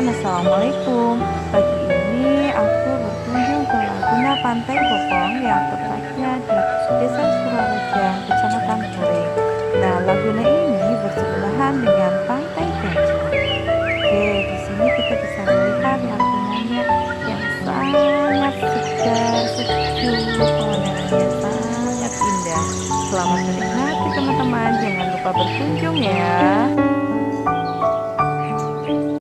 Assalamualaikum. Pagi ini aku berkunjung ke Laguna Pantai Bopong yang tepatnya di Desa Surawejang, Kecamatan Puring. Nah, Laguna ini bersebelahan dengan Pantai Gajah. Oke, di sini kita bisa melihat lagunanya yang sangat segar, sejuk, pemandangannya sangat indah. Selamat menikmati teman-teman, jangan lupa berkunjung ya.